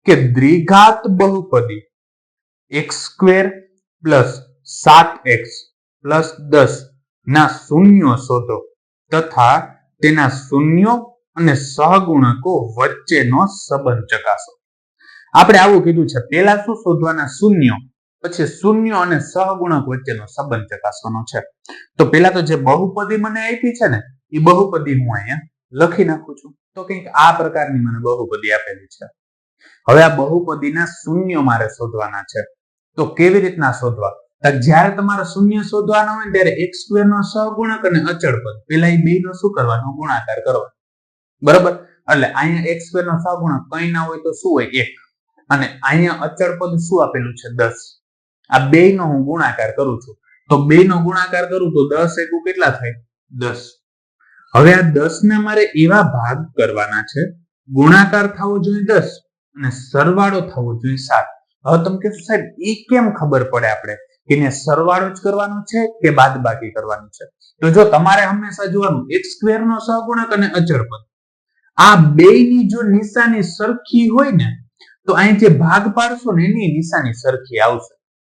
કે દ્વિઘાત બહુપદી x² plus 7x plus 10 ના શૂન્યો શોધો તથા તેના શૂન્યો અને સહગુણકો વચ્ચેનો સંબંધ ચકાસો. આપણે આવું કીધું છે. પહેલા શું શોધવાના? શૂન્યો, પછી શૂન્યો અને સહગુણક વચ્ચેનો સંબંધ ચકાસવાનો છે. તો પેલા તો જે બહુપદી મને આપી છે ને એ બહુપદી હું અહીંયા લખી નાખું છું. તો કંઈક આ પ્રકારની મને બહુપદી આપેલી છે. હવે આ બહુપદીના શૂન્યો મારે શોધવાના છે. તો કેવી રીતના શોધવા? જ્યારે તમારે શૂન્ય શોધવાના હોય ત્યારે x² નો સહગુણક અને અચળ પદ પેલા એ બે નો શું કરવાનો? ગુણાકાર કરવાનો. બરાબર? એટલે અહીંયા x² નો સહગુણક કઈ ના હોય તો શું હોય? 1. અને અહીંયા અચળ પદ શું આપેલું છે? 10. આ બે નો હું ગુણાકાર કરું છું. તો બે નો ગુણાકાર કરું તો 10 એકુ કેટલા થાય? 10. હવે આ 10 ને મારે એવા ભાગ કરવાના છે, ગુણાકાર થવો જોઈએ 10 અને સરવાળો થવો જોઈએ 7. હવે તમે કહેશો સાહેબ એ કેમ ખબર પડે આપણે કે એને સરવાળો જ કરવાનો છે કે બાદબાકી કરવાનું છે? તો જો તમારે હંમેશા જોવાનું x² નો સહગુણક અને અચળ પદ આ બેયની જો નિશાની સરખી હોય ને તો અહીં જે ભાગ પાડશો ને એની નિશાની સરખી આવશે.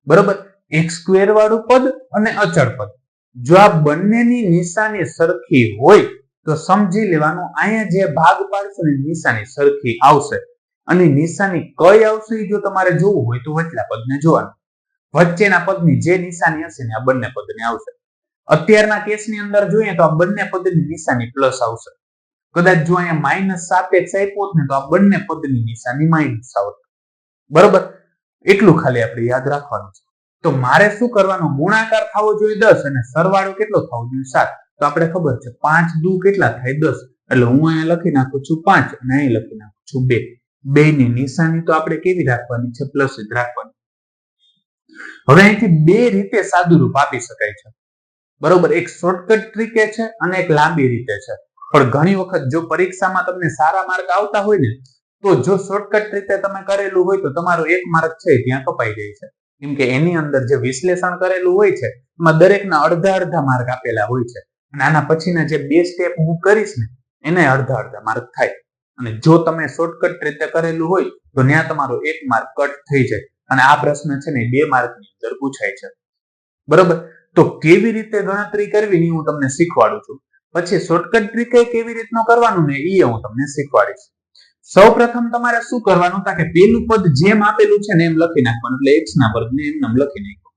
બરોબર? x² વાળું પદ અને અચળ પદ જો આ બંનેની નિશાની સરખી હોય તો સમજી લેવાનું અહીંયા જે ભાગ પાડશો ને નિશાની સરખી આવશે. અને નિશાની કઈ આવશે જો તમારે જોવું હોય તો વચલા પદને જોવાનું. વચ્ચેના પદની જે નિશાની હશે ને આ બંને પદને આવશે. અત્યારના કેસની અંદર જોઈએ તો આ બંને પદની નિશાની પ્લસ આવશે. કદાચ જો અહીંયા -7x આપ્યો ને તો આ બંને પદની નિશાની માઇનસ આવશે. બરોબર? એટલું ખાલી આપણે યાદ રાખવાનું છે. તો મારે શું કરવાનું? ગુણાકાર થવો જોઈએ 10 અને સરવાળો કેટલો થવો જોઈએ 7. તો આપણે ખબર છે 5 દુ કેટલા થાય? 10. એટલે હું અહીંયા લખી નાખું છું 5 અને અહીં લખી નાખું છું 2. બેની નિશાની તો આપણે કેવી રાખવાની છે? પ્લસ જ રાખવાની. હવે અહીંથી બે રીતે સાદુરૂપ આપી શકાય છે. બરોબર? એક શોર્ટકટ ટ્રીકે છે અને એક લાંબી રીતે છે. પણ ઘણી વખત જો પરીક્ષામાં તમને સારા માર્ક આવતા હોય ને તો જો શોર્ટકટ રીતે તમે કરેલું હોય તો તમારો 1 માર્ક છે ત્યાં કપાઈ જાય છે. કેમ કે એની અંદર જે વિશ્લેષણ કરેલું હોય છે એમાં દરેકના અડધા માર્ક આપેલા હોય છે. અને આના પછીના જે બે સ્ટેપ હું કરીશ ને એને અડધા માર્ક થાય. અને જો તમે શોર્ટકટ રીતે કરેલું હોય તો ત્યાં તમારો 1 માર્ક કટ થઈ જાય. અને આ પ્રશ્ન છે ને 2 માર્કની અંદર પૂછાય છે. બરોબર? તો કેવી રીતે ગણતરી કરવી હું તમને શીખવાડું છું. પછી શોર્ટકટ ટ્રીક કેવી રીતનું કરવાનું ને એ હું તમને શીખવાડીશ. સૌપ્રથમ તમારે શું કરવાનું કે પેલું પદ જેમ આપેલું છે ને એમ લખી નાખવાનું. એટલે x ના વર્ગને એમ લખી નાખવાનું.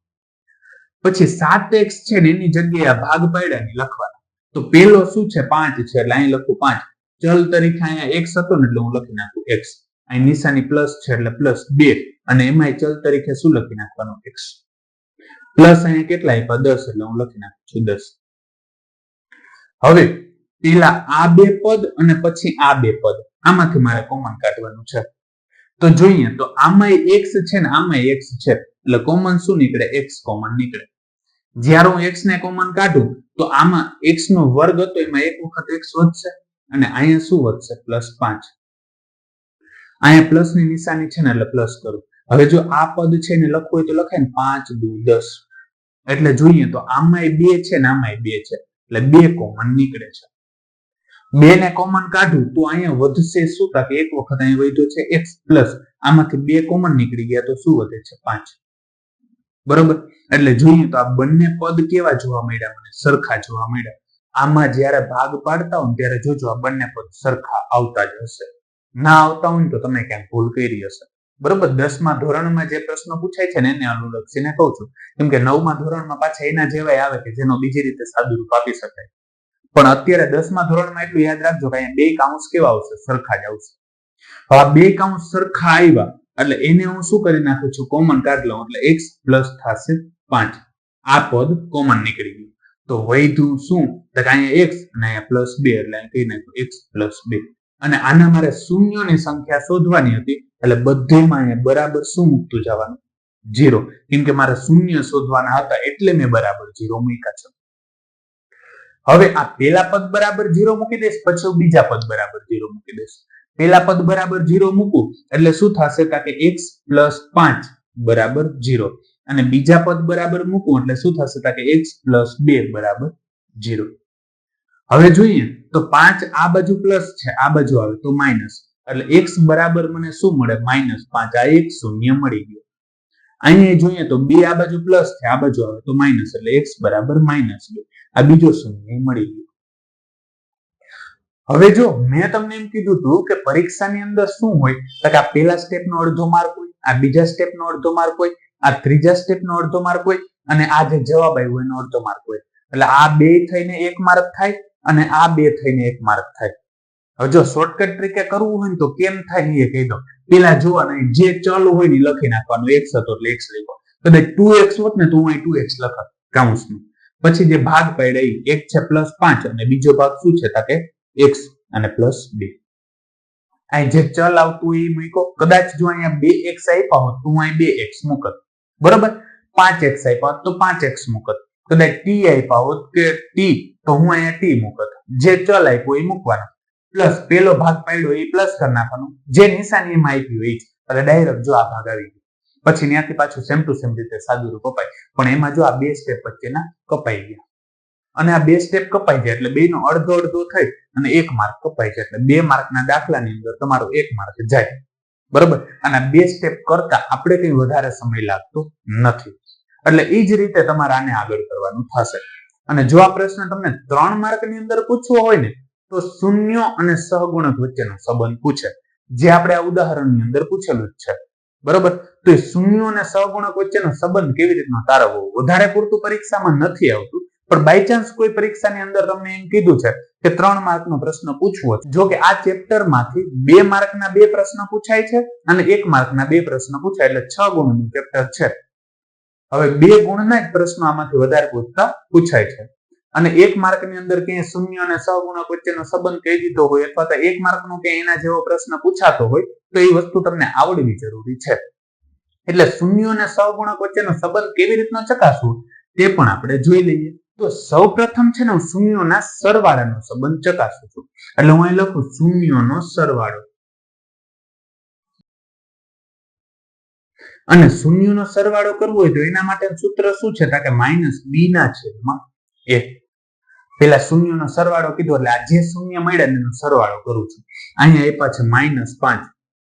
પછી 7x છે ને એની જગ્યાએ ભાગ પાડ્યા ને લખવાના. તો પેલો શું છે? 5 છે એટલે અહીં લખું 5. ચલ તરીકે અહીંયા x હતો ને એટલે હું લખી નાખું x. અહીં નિશાની પ્લસ છે એટલે +2 અને એમાં ચલ તરીકે શું લખી નાખવાનું? x. પ્લસ અહીંયા કેટલા આપ્યા? 10 એટલે હું લખી નાખું છું 10. હવે પેલા આ બે પદ અને પછી આ બે પદ આમાંથી મારે કોમન કાઢવાનું છે. તો જોઈએ તો આમાં x છે ને આમાં x છે એટલે કોમન શું નીકળે? x કોમન નીકળે. જ્યારે હું x ને કોમન કાઢું તો આમાં x નો વર્ગ હતો એમાં એક વખત x વધશે અને અહીંયા શું વધશે? +5. અહીંયા પ્લસ ની નિશાની છે ને એટલે પ્લસ કરું. હવે જો આ પદ છે ને લખવું હોય તો લખાય ને 5 દુ 10. એટલે જોઈએ તો આમાંય 2 છે ને આમાંય 2 છે એટલે 2 કોમન નીકળે છે. 2 ને કોમન કાઢું તો અહીંયા વધશે શું? કે એક વખત અહીંયા વધ્યો છે x પ્લસ આમાંથી 2 કોમન નીકળી ગયા તો શું વધે છે? 5. બરોબર? એટલે જોઈએ તો આ બંને પદ કેવા જોવા મળ્યા? મને સરખા જોવા મળ્યા. આમાં જ્યારે ભાગ પાડતા હોય ત્યારે જોજો આ બંને પદ સરખા આવતા જ હશે. ના આવતા હોય તો તમે ક્યાંક ભૂલ કરી હશે. બરોબર? 10મા ધોરણમાં જે પ્રશ્ન પૂછાય છે ને એને અનુલક્ષીને કહું છું. કેમ કે 9મા ધોરણમાં પાછા એના જેવાય આવે કે જેનો બીજી રીતે સાદુરૂપ આપી શકાય. પણ અત્યારે 10મા ધોરણમાં એટલું યાદ રાખજો કે અહીંયા બે કાઉન્સ કેવા આવશે? સરખા જ આવશે. હવે આ બે કાઉન્સ સરખા આવ્યા એટલે એને હું શું કરી નાખું છું? કોમન કાઢી લઉં એટલે x પ્લસ થશે 5. આ પદ કોમન નીકળી ગયું. તો વધ્યું શું? તો અહીંયા x અને અહીંયા +2 એટલે અહીં કહી નાખ્યું x +2. અને આના મારે શૂન્યોની સંખ્યા શોધવાની હતી એટલે બધેમાં અહીંયા બરાબર શું મૂકતું જવાનું? 0. કેમ કે મારે શૂન્ય શોધવાના હતા એટલે મેં બરાબર 0 મૂક્યા છે. હવે આ પેલા પદ બરાબર 0 મૂકી દઈશ, પછી બીજા પદ બરાબર 0 મૂકી દઈશ. પેલા પદ બરાબર 0 મૂકું એટલે શું થશે? કે x +5 બરાબર 0 અને બીજા પદ બરાબર મૂકું એટલે શું થશે? કે x +2 બરાબર 0. હવે જોઈએ તો 5 આ બાજુ પ્લસ છે, આ બાજુ આવે તો માઇનસ. એટલે x બરાબર મને શું મળે -5 આ એક શૂન્ય મળી ગયો અહીંયા જોઈએ તો 2 આ બાજુ પ્લસ છે આ બાજુ આવે તો માઇનસ એટલે x બરાબર -2 આ બીજો શૂન્ય મળી ગયો હવે જો મેં તમને એમ કીધું હતું કે પરીક્ષાની અંદર શું હોય તો કે આ પહેલા સ્ટેપનો અડધો માર્ક હોય આ બીજા સ્ટેપનો અડધો માર્ક હોય આ ત્રીજા સ્ટેપનો અડધો માર્ક હોય અને આ જે જવાબ આવ્યો એનો અડધો માર્ક હોય એટલે આ બે થઈને 1 માર્ક થાય અને આ બે થઈને 1 માર્ક થાય હવે જો શોર્ટકટ ટ્રીકે કરવું હોય ને તો કેમ થાય એ કહી દો પેલા જોવાના જે ચલ હોય ને લખી નાખવાનું x હતો એટલે x લખો કદાચ 2x હોત ને તો હું અહીં 2x લખત કૌંસમાં પછી જે ભાગ પડ્યા એક છે +5 અને બીજો ભાગ શું છે તો કે x અને +2 અહીં જે ચલ આવતું એ મૂકો કદાચ જો અહીંયા 2x આપ્યા હોત તો હું અહીં 2x મૂકત બરોબર 5x આપ્યા હોત તો 5x મૂકત કદાચ t આપ્યા હોત કે t તો હું અહીંયા t મૂકત જે ચલ આપ્યો એ મૂકવાનો પ્લસ પેલો ભાગ પાડ્યો એ પ્લસ કરી નાખવાનો જે નિશાની એમાં આપી હોય એટલે ડાયરેક્ટ જો આ ભાગ આવી ગયો પછી ત્યાંથી પાછું સેમ ટુ સેમ રીતે સાદું રૂપ કપાય પણ એમાં જો આ બે સ્ટેપ વચ્ચેના કપાઈ ગયા અને આ બે સ્ટેપ કપાઈ જાય એટલે બેનો અડધો અડધો થઈ અને 1 માર્ક કપાઈ જાય એટલે 2 માર્કના દાખલાની અંદર તમારો 1 માર્ક જાય બરોબર અને બે સ્ટેપ કરતા આપણે કઈ વધારે સમય લાગતો નથી એટલે એ જ રીતે તમારે આને આગળ કરવાનું થશે અને જો આ પ્રશ્ન તમને 3 માર્કની અંદર પૂછવો હોય ને તો શૂન્ય અને સહગુણક વચ્ચેનો સંબંધ પૂછે જે આપણે આ ઉદાહરણની અંદર પૂછેલું જ છે બરોબર તો એ શૂન્ય અને સહગુણક વચ્ચેનો સંબંધ કેવી રીતનો તારવવો વધારે પૂરતું પરીક્ષામાં નથી આવતું પણ બાય ચાન્સ કોઈ પરીક્ષાની અંદર તમને એમ કીધું છે કે 3 માર્કનો પ્રશ્ન પૂછવો છે જો કે આ ચેપ્ટરમાંથી 2 માર્કના 2 પ્રશ્ન પૂછાય છે અને 1 માર્કના 2 પ્રશ્ન પૂછાય એટલે 6 ગુણનું ચેપ્ટર છે હવે 2 ગુણના જ પ્રશ્નો આમાંથી વધારે પૂછાય છે અને 1 માર્કની અંદર ક્યાંય શૂન્ય અને સહગુણક વચ્ચેનો સંબંધ કહી દીધો હોય અથવા તો 1 માર્કનો ક્યાંય એના જેવો પ્રશ્ન પૂછાતો હોય તો એ વસ્તુ તમને આવડવી જરૂરી છે એટલે શૂન્ય અને સહગુણક વચ્ચેનો સંબંધ કેવી રીતનો ચકાસવો તે પણ આપણે જોઈ લઈએ તો સૌપ્રથમ છે ને હું શૂન્યોના સરવાળાનો સંબંધ ચકાસું છું એટલે હું અહીં લખું શૂન્યોનો સરવાળો અને શૂન્યનો સરવાળો કરવો હોય તો એના માટેનું સૂત્ર શું છે કે -b/a પેલા શૂન્યનો સરવાળો કીધો એટલે આ જે શૂન્ય મળ્યા એનો સરવાળો કરું છું અહીંયા આપ્યા છે -5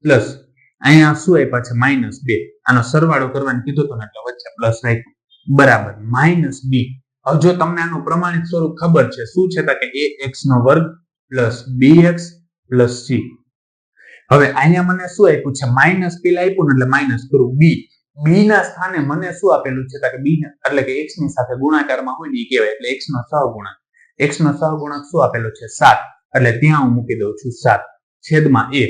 પ્લસ અહીંયા શું આપ્યા છે -2 આનો સરવાળો કરવાનું કીધું તો એટલે વચ્ચે પ્લસ રાખ્યું બરાબર -b હવે જો તમને આનું પ્રમાણિત સ્વરૂપ ખબર છે શું છે કે ax² + bx + c હવે અહીંયા મને શું આપ્યું છે માઈનસ પેલા આપ્યું ને એટલે માઈનસ કરું b ના સ્થાને મને શું આપેલું છે કે b એટલે કે x ની સાથે ગુણાકારમાં હોય ને એ કહેવાય એટલે x નો સહગુણક શું આપેલો છે 7 એટલે ત્યાં હું મૂકી દઉં છું 7 છેદમાં a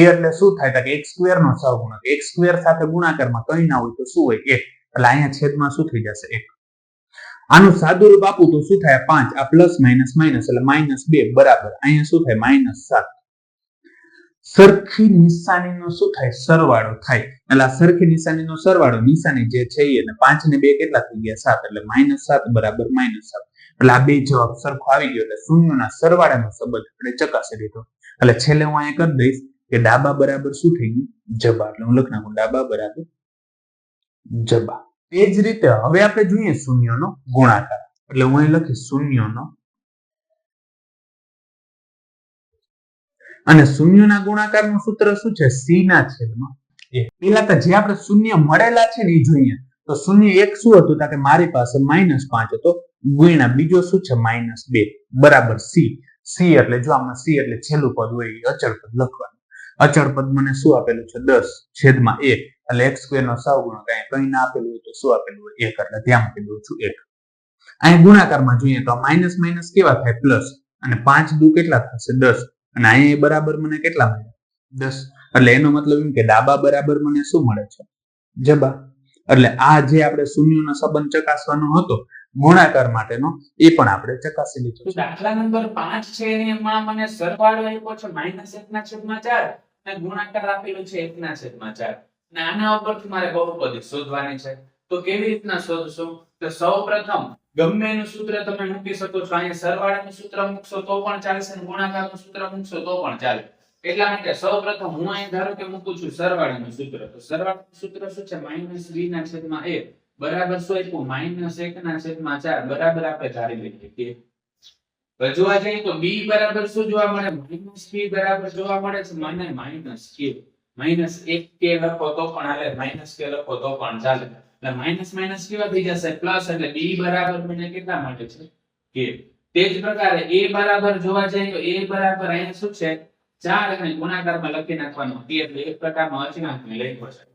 એટલે શું થાય કે x² નો સહગુણક x² સાથે ગુણાકારમાં કંઈ ના હોય તો શું હોય 1 એટલે અહીંયા છેદમાં શું થઈ જશે 1 આનું સાદું રૂપ આપું તો શું થાય 5 આ પ્લસ માઇનસ માઇનસ એટલે -2 બરાબર અહીંયા શું થાય -7 સરખી નિશાનીનો શું થાય સરવાળો થાય એટલે આ સરખી નિશાનીનો સરવાળો નિશાની જે છે એને 5 ને 2 કેટલા થઈ ગયા 7 એટલે -7 બરાબર -7 એટલે આ બે જવાબ સરખો આવી ગયો એટલે શૂન્યના સરવાળાનો સંબંધ આપણે ચકાસી લીધો એટલે છેલ્લે હું અહીંયા કરી દઈશ કે ડાબા બરાબર શું થઈ ગયું જબા એટલે હું લખી નાખું ડાબા બરાબર જબા એ જ રીતે હવે આપણે જોઈએ શૂન્યનો ગુણાકાર એટલે હું અહીં લખીશ શૂન્યનો અને શૂન્યના ગુણાકારનું સૂત્ર શું છે c ના છેદમાં a પેલા તો જે આપણે શૂન્ય મળેલા છે ને એ જોઈએ તો શૂન્ય એક શું હતું કે મારી પાસે -5 હતો ગુણ્યા બીજો શું છે -2 બરાબર c એટલે જો આમાં c એટલે છેલ્લું પદ હોય એ અચળ પદ લખવાનું અચળ પદ મને શું આપેલું છે 10 છેદમાં 1 એટલે x² નો સહગુણક કંઈ ના આપેલું હોય તો શું આપેલું હોય 1 એટલે ત્યાં મૂકી દઉં છું 1 અહીં ગુણાકારમાં જોઈએ તો માઇનસ માઇનસ કેવા થાય પ્લસ અને 5 દુ કેટલા થશે 10 અને અહીં બરાબર મને કેટલા મળે 10 એટલે એનો મતલબ એમ કે ડાબા બરાબર મને શું મળે છે જબા એટલે આ જે આપણે શૂન્યનો સંબંધ ચકાસવાનો હતો ગુણાકાર માટેનો એ પણ આપણે ચકાસી લીધો છે દાખલા નંબર 5 છે એમાં મને સરવાળો આપ્યો છે -1/4 અને ગુણાકાર આપેલો છે 1/4 અને આના ઉપરથી મારે બહુપદી શોધવાની છે તો કેવી રીતના શોધશું તો સૌપ્રથમ ગમે એનું સૂત્ર તમે મૂકી શકો છો અહીંયા સરવાળાનું સૂત્ર મૂકશો તો પણ ચાલશે અને ગુણાકારનું સૂત્ર મૂકશો તો પણ ચાલે એટલા માટે સૌપ્રથમ હું અહીં ધારો કે મૂકું છું સરવાળાનું સૂત્ર તો સરવાળાનું સૂત્ર શું છે -b/a બરાબર શું આપ્યું -1/4 બરાબર આપણે ધારી લઈએ કે હવે જોવા જઈએ તો b બરાબર શું જોવા મળે -p બરાબર જોવા મળે છે મને -k -1k લખો તો પણ હાલે -k લખો તો પણ ચાલે એટલે માઈનસ માઈનસ કેવા થઈ જશે પ્લસ એટલે b બરાબર મને કેટલા મળે છે k તે જ પ્રકારે a બરાબર જોવા જઈએ તો a બરાબર અહીંયા શું છે 4 અને ગુણાકારમાં લખી નાખવાનો t એટલે એક પ્રકારનો અચળાંક લખ્યો છે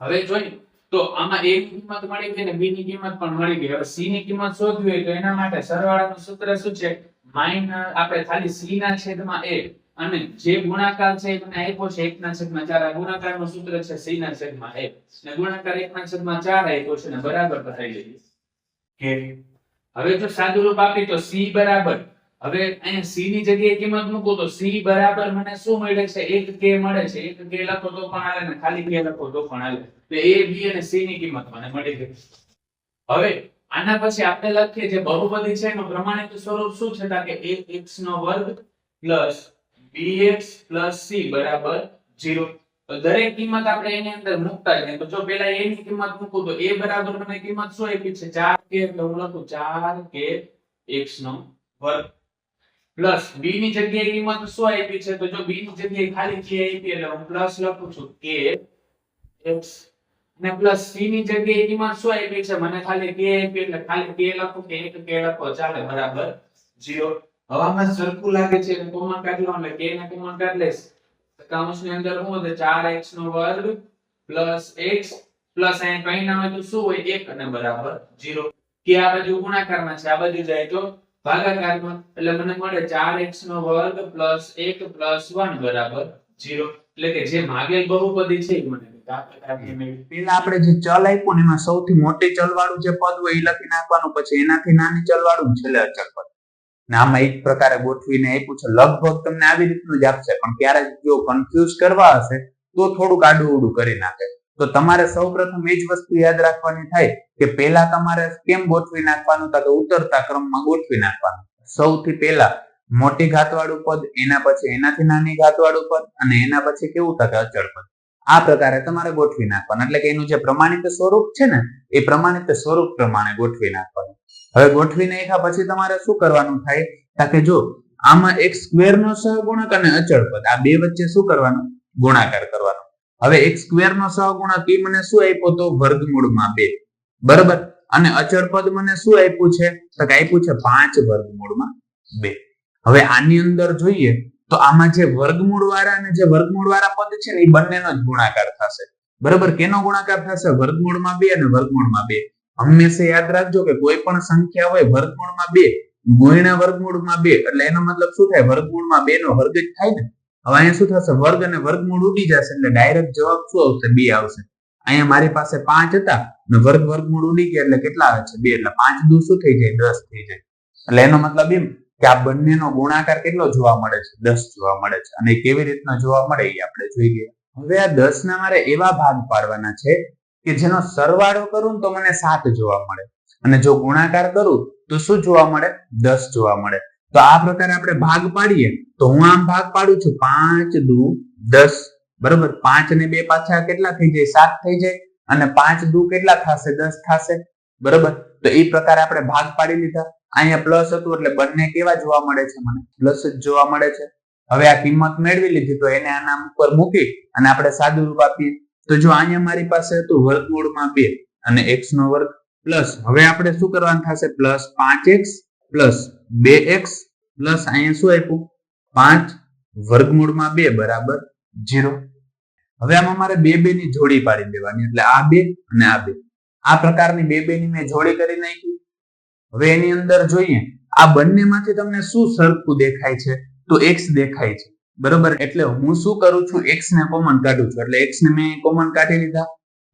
હવે જોઈએ તો આમાં a ની કિંમત મળી ગઈ અને b ની કિંમત પણ મળી ગઈ હવે c ની કિંમત શોધવી હોય તો એના માટે સરવાળાનું સૂત્ર શું છે માઈનસ આપણે ખાલી c ના છેદમાં a અને જે ગુણાકાર છે એ મને આપ્યો છે 1/4 આ ગુણાકારનું સૂત્ર છે c ના છેદમાં a અને ગુણાકાર 1/4 આપ્યો છે ને બરાબર બતાવી દઈએ કે હવે જો સાદું રૂપ આપી તો c બરાબર હવે અહીંયા c ની જગ્યાએ કિંમત મૂકો તો c બરાબર મને શું મળે છે 1k મળે છે 1k લખો તો પણ હાલે ને ખાલી k લખો તો પણ હાલે તો a b અને c ની કિંમત મને મળી ગઈ હવે આના પછી આપણે લખીએ જે બહુપદી છે એનું પ્રમાણિત સ્વરૂપ શું છે કે ax² bx c બરાબર 0 તો દરેક કિંમત આપણે એની અંદર મૂકતા જઈએ તો જો પહેલા a ની કિંમત મૂકું તો a બરાબર મને કિંમત શું આપી છે 4k એટલે હું લખું 4k x² પ્લસ b ની જગ્યાએ કિંમત શું આપી છે તો જો b ની જગ્યાએ ખાલી k આપી એટલે હું પ્લસ લખું છું k x અને પ્લસ c ની જગ્યાએ કિંમત શું આપી છે મને ખાલી k આપી એટલે ખાલી k લખું કે 1k લખો ચાલે બરાબર 0 હવામાં સરખું લાગે છે એટલે કોમન કાઢી લો એટલે k ને કોમન કાઢી લેશ કૌંસની અંદર શું વધે 4x² પ્લસ x પ્લસ અહીં કઈ ના હોય તો શું હોય 1 અને બરાબર 0 કે આ બાજુ ગુણાકારમાં છે આ બાજુ જાય તો ભાગાકારમાં એટલે મને મળે 4x² પ્લસ 1 પ્લસ 1 બરાબર 0 એટલે કે જે ભાગેલ બહુપદી છે એ મને પેલા આપણે જે ચલ આપ્યું ને એમાં સૌથી મોટી ચલ વાળું જે પદ હોય એ લખી નાખવાનું પછી એનાથી નાની ચલ વાળું છેલ્લે અચળ પદ ને આમાં એક પ્રકારે ગોઠવીને આપ્યું છે લગભગ તમને આવી રીતનું જ આપશે પણ ક્યારેક જો કન્ફ્યુઝ કરવા હશે તો થોડુંક આડું ઉડું કરી નાખે તો તમારે સૌપ્રથમ એ જ વસ્તુ યાદ રાખવાની થાય કે પહેલા તમારે કેમ ગોઠવી નાખવાનું તો ઉતરતા ક્રમમાં ગોઠવી નાખવાનું સૌથી પહેલા મોટી ઘાતવાળું પદ એના પછી એનાથી નાની ઘાતવાળું પદ અને એના પછી કેવું થાય અચળ પદ આ પ્રકારે તમારે ગોઠવી નાખવાનું એટલે કે એનું જે પ્રમાણિત સ્વરૂપ છે ને એ પ્રમાણિત સ્વરૂપ પ્રમાણે ગોઠવી નાખવાનું હવે ગોઠવી નાખ્યા પછી તમારે શું કરવાનું થાય કે જો આમાં x² નો સહગુણક અને અચળ પદ આ બે વચ્ચે શું કરવાનું ગુણાકાર કરવાનો હવે x² નો સહગુણક એ મને શું આપ્યો તો વર્ગમૂળમાં 2 બરાબર અને અચળ પદ મને શું આપ્યું છે તો કે આપ્યું છે 5 વર્ગમૂળમાં 2 હવે આની અંદર જોઈએ તો આમાં જે વર્ગમૂળ વાળા અને જે વર્ગમૂળ વાળા પદ છે ને એ બંનેનો જ ગુણાકાર થશે બરાબર કેનો ગુણાકાર થશે વર્ગમૂળમાં 2 અને વર્ગમૂળમાં 2 હંમેશા યાદ રાખજો કે કોઈ પણ સંખ્યા હોય વર્ગમૂળમાં 2 ગુણ્યા વર્ગમૂળમાં 2 એટલે એનો મતલબ શું થાય વર્ગમૂળમાં 2 નો વર્ગ જ થાય ને હવે અહીંયા શું થશે વર્ગ અને વર્ગમૂળ ઉડી જશે એટલે ડાયરેક્ટ જવાબ શું આવશે 2 આવશે અહીંયા મારી પાસે 5 હતા અને વર્ગમૂળ ઉડી ગયા એટલે કેટલા આવે છે 2 એટલે 5 દુ શું થઈ જાય 10 થઈ જાય એટલે એનો મતલબ એમ કે આ બંનેનો ગુણાકાર કેટલો જોવા મળે છે 10 જોવા મળે છે અને કેવી રીતના જોવા મળે એ આપણે જોઈ ગયા હવે આ 10 ના મારે એવા ભાગ પાડવાના છે કે જેનો સરવાળો કરું તો મને 7 જોવા મળે અને જો ગુણાકાર કરું તો શું જોવા મળે 10 જોવા મળે તો આ પ્રકારે આપણે ભાગ પાડીએ તો હું આમ ભાગ પાડું છું 5 દુ 10 બરાબર 5 ને 2 પાછા કેટલા થઈ જાય 7 થઈ જાય અને 5 દુ કેટલા થશે 10 થશે બરાબર તો એ પ્રકારે આપણે ભાગ પાડી લીધા અહીંયા પ્લસ હતું એટલે બંને કેવા જોવા મળે છે મને પ્લસ જ જોવા મળે છે હવે આ કિંમત મેળવી લીધી તો એને આના ઉપર મૂકી અને આપણે સાદું રૂપ આપીએ તો જો અહીંયા મારી પાસે હતું વર્ગમૂળમાં 2 અને x નો વર્ગ પ્લસ હવે આપણે શું કરવાનું થશે plus 5x plus 2x plus અહીંયા શું આપ્યું 5 વર્ગમૂળમાં 2 બરાબર 0 હવે આમાં મારે 2 ની જોડી પાડી દેવાની એટલે આ 2 અને આ 2 આ પ્રકારની 2 ની મેં જોડી કરી નાખી હવે એની અંદર જોઈએ આ બંનેમાંથી તમને શું સરખું દેખાય છે તો x દેખાય છે બરાબર એટલે હું શું કરું છું x ને કોમન કાઢું છું એટલે x ને મેં કોમન કાઢી લીધા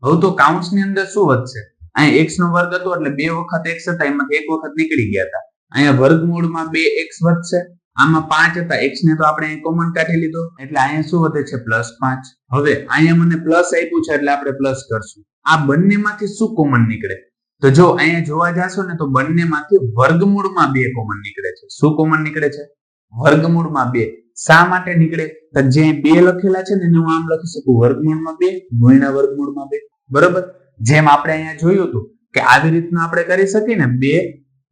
હવે તો કૌંસની અંદર શું વધશે અહીંયા x નો વર્ગ હતો એટલે 2 વખત x હતા એમાંથી એક વખત નીકળી ગયા હતા અહીંયા વર્ગમૂળમાં 2x વધશે આમાં 5 હતા x ને તો આપણે કોમન કાઢી લીધો એટલે અહીંયા શું વધે છે +5 હવે અહીંયા મને પ્લસ આપ્યું છે એટલે આપણે પ્લસ કરશું આ બંનેમાંથી શું કોમન નીકળે તો જો અહીંયા જોવા જાશો ને તો બંનેમાંથી વર્ગમૂળમાં 2 કોમન નીકળે છે શું કોમન નીકળે છે વર્ગમૂળમાં 2 શા માટે નીકળે તો જે 2 લખેલા છે ને એને હું આમ લખી શકું વર્ગમૂળમાં 2 ગુણ્યા વર્ગમૂળમાં 2 બરાબર જેમ આપણે અહીંયા જોયું હતું કે આવી રીતના આપણે કરી શકીએ ને 2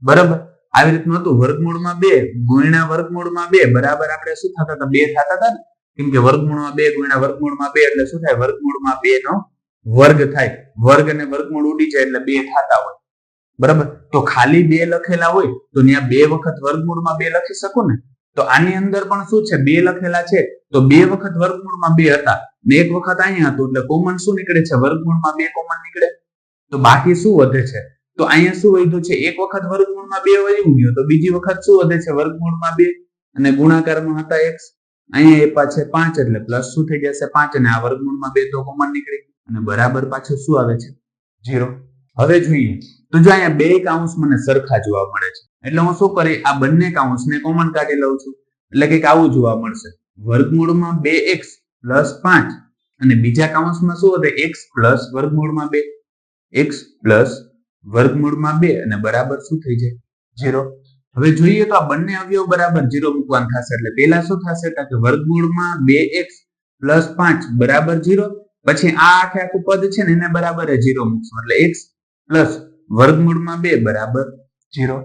બરાબર આવી રીતનું હતું. વર્ગમૂળમાં 2 ગુણ્યા વર્ગમૂળમાં 2 બરાબર આપણે શું થતા હતા? 2 થતા હતા ને, કેમ કે વર્ગમૂળમાં 2 ગુણ્યા વર્ગમૂળમાં 2 એટલે શું થાય? વર્ગમૂળમાં 2 નો વર્ગ થાય. વર્ગ અને વર્ગમૂળ ઉડી જાય એટલે 2 થતા હોય. બરાબર? તો ખાલી 2 લખેલા હોય તો ત્યાં 2 વખત વર્ગમૂળમાં 2 લખી શકો ને. તો આની અંદર પણ શું છે? 2 લખેલા છે તો 2 વખત વર્ગમૂળમાં 2 હતા ને 1 વખત અહીંયા હતું એટલે કોમન શું નીકળે છે? વર્ગમૂળમાં 2 કોમન નીકળે. તો બાકી શું વધે છે? તો અહીંયા શું વધ્યું છે? 1 વખત વર્ગમૂળમાં 2 વયું ગયું તો બીજી વખત શું વધે છે? વર્ગમૂળમાં 2 અને ગુણાકારમાં હતા x. અહીંયા એ પાછે 5 એટલે પ્લસ શું થઈ જશે? 5 અને આ વર્ગમૂળમાં 2 તો કોમન નીકળી અને બરાબર પાછું શું આવે છે? 0. હવે જોઈએ તો જો અહીંયા બે કાઉન્સ મને સરખા જોવા મળે છે એટલે હું શું કરી? આ બંને કાઉન્સને કોમન કાઢી લઉં છું એટલે કંઈક આવું જોવા મળશે. વર્ગમૂળમાં 2x પ્લસ 5 અને બીજા કાઉન્સમાં શું વધે? x પ્લસ વર્ગમૂળમાં 2 x પ્લસ વર્ગમૂળમાં 2 અને બરાબર શું થઈ જાય? 0. હવે જોઈએ તો આ બંને અવયવ બરાબર 0 મૂકવાનું થશે એટલે પહેલા શું થશે? કે વર્ગમૂળમાં 2x પ્લસ 5 બરાબર 0. પછી આ આખું પદ છે ને એને બરાબર 0 મૂકશું એટલે x પ્લસ વર્ગમૂળમાં 2 બરાબર 0.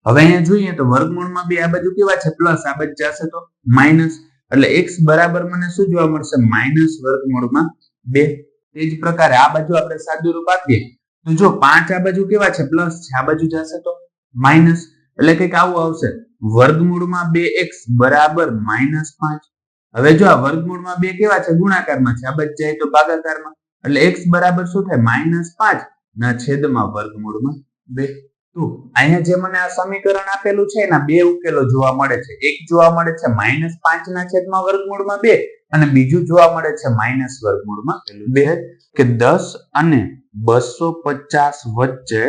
હવે અહીંયા જોઈએ તો વર્ગમૂળમાં 2 આ બાજુ કેવા છે? પ્લસ, આ બાજુ જશે તો માઇનસ એટલે x બરાબર મને શું જોવા મળશે? માઇનસ વર્ગમૂળમાં 2. તે જ પ્રકારે આ બાજુ આપણે સાદું રૂપ આપીએ તો જો 5 આ બાજુ કેવા છે? પ્લસ છે, આ બાજુ જશે તો માઇનસ એટલે કંઈક આવું આવશે. વર્ગમૂળમાં 2x બરાબર માઇનસ 5. હવે જો આ વર્ગમૂળમાં 2 કેવા છે? ગુણાકારમાં છે, આ બાજુ જાય તો ભાગાકારમાં એટલે x બરાબર શું થાય? માઇનસ 5 ના છેદમાં વર્ગમૂળમાં 2. તો અહીંયા જે મને આ સમીકરણ આપેલું છે એના બે ઉકેલો જોવા મળે છે. એક જોવા મળે છે -5 ના છેદમાં વર્ગમૂળમાં 2 અને બીજું જોવા મળે છે માઇનસ વર્ગમૂળમાં 2. કે 10 અને 250 વચ્ચે